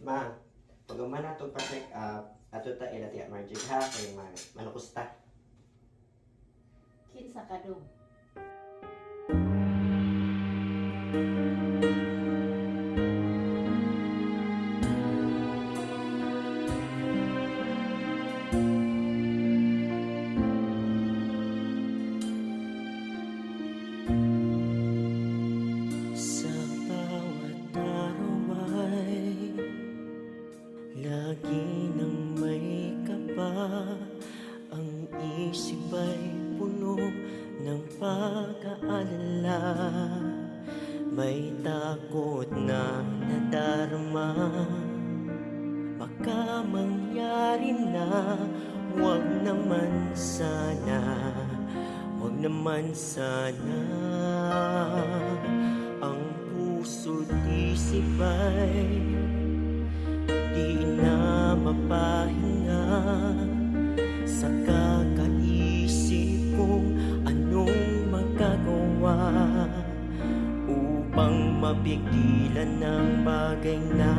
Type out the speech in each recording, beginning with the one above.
Ma, pag man nato pa check up, ato ta ilati at Margie ha, kay manukusta. Kinsa ka dong? Sa bawat araw ay lagi nang may kaba. Ang isip ay puno ng pag-aalala. May takot na nadarama. Baka mangyari na, wag naman sana, wag naman sana. Ang puso't isip ay di na mapahinga sa kakaisip kung anong magagawa upang mapigilan ng bagay na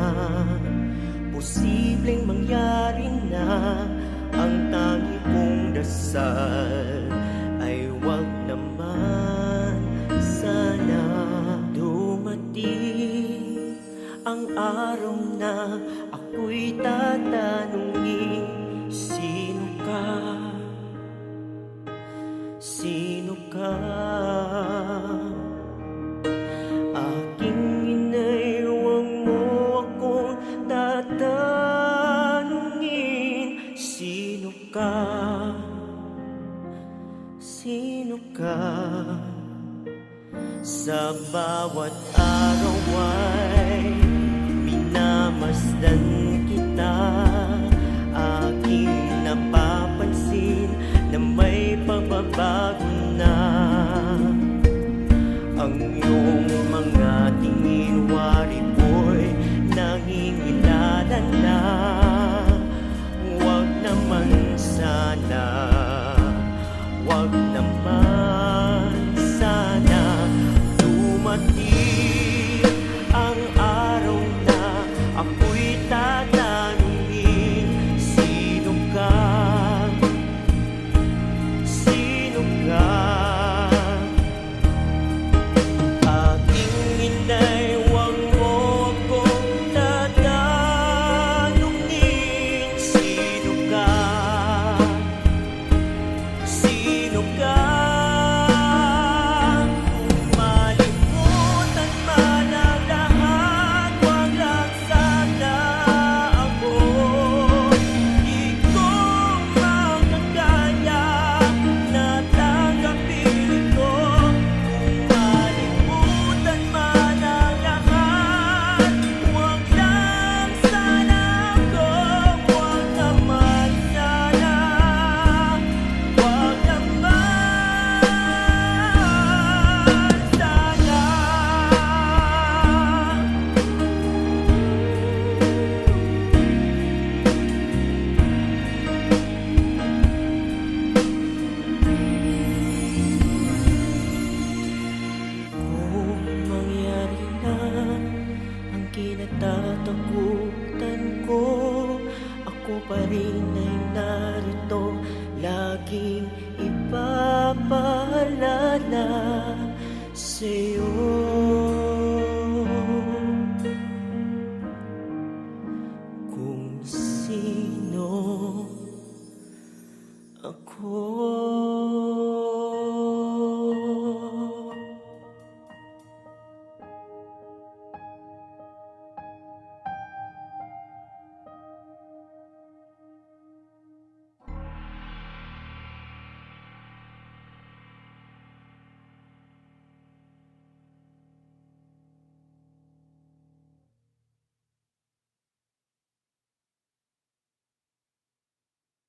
posibleng mangyari na. Ang tangi kong dasal ay wag naman sana dumating ang araw na ako'y tatanungin, sino ka? Sino ka? Aking inay, huwag mo akong tatanungin, sino ka? Sino ka? Sa bawat araw ay minamasdan kita. Aking napapansin na may pagbabago na. Ang iyong mga tingin, wari ko'y nangingilala na. Huwag naman sana, huwag naman sana dumating ang araw na ako'y tatanungin, sino ka? Sino ka? Aking inay, huwag mo akong tatanungin, sino ka? Sino ka? Malimutan man ang lahat, wag lang sana ako. Di ko makakaya na tanggapin ko. Kung malimutan man ang lahat, wag lang sana ako. Wag naman sana, wag naman sana. Kung mangyari na ang kinatatakutan ko, ako pa rin ay narito, laging ipapaalala sa'yo. Kung sino ako.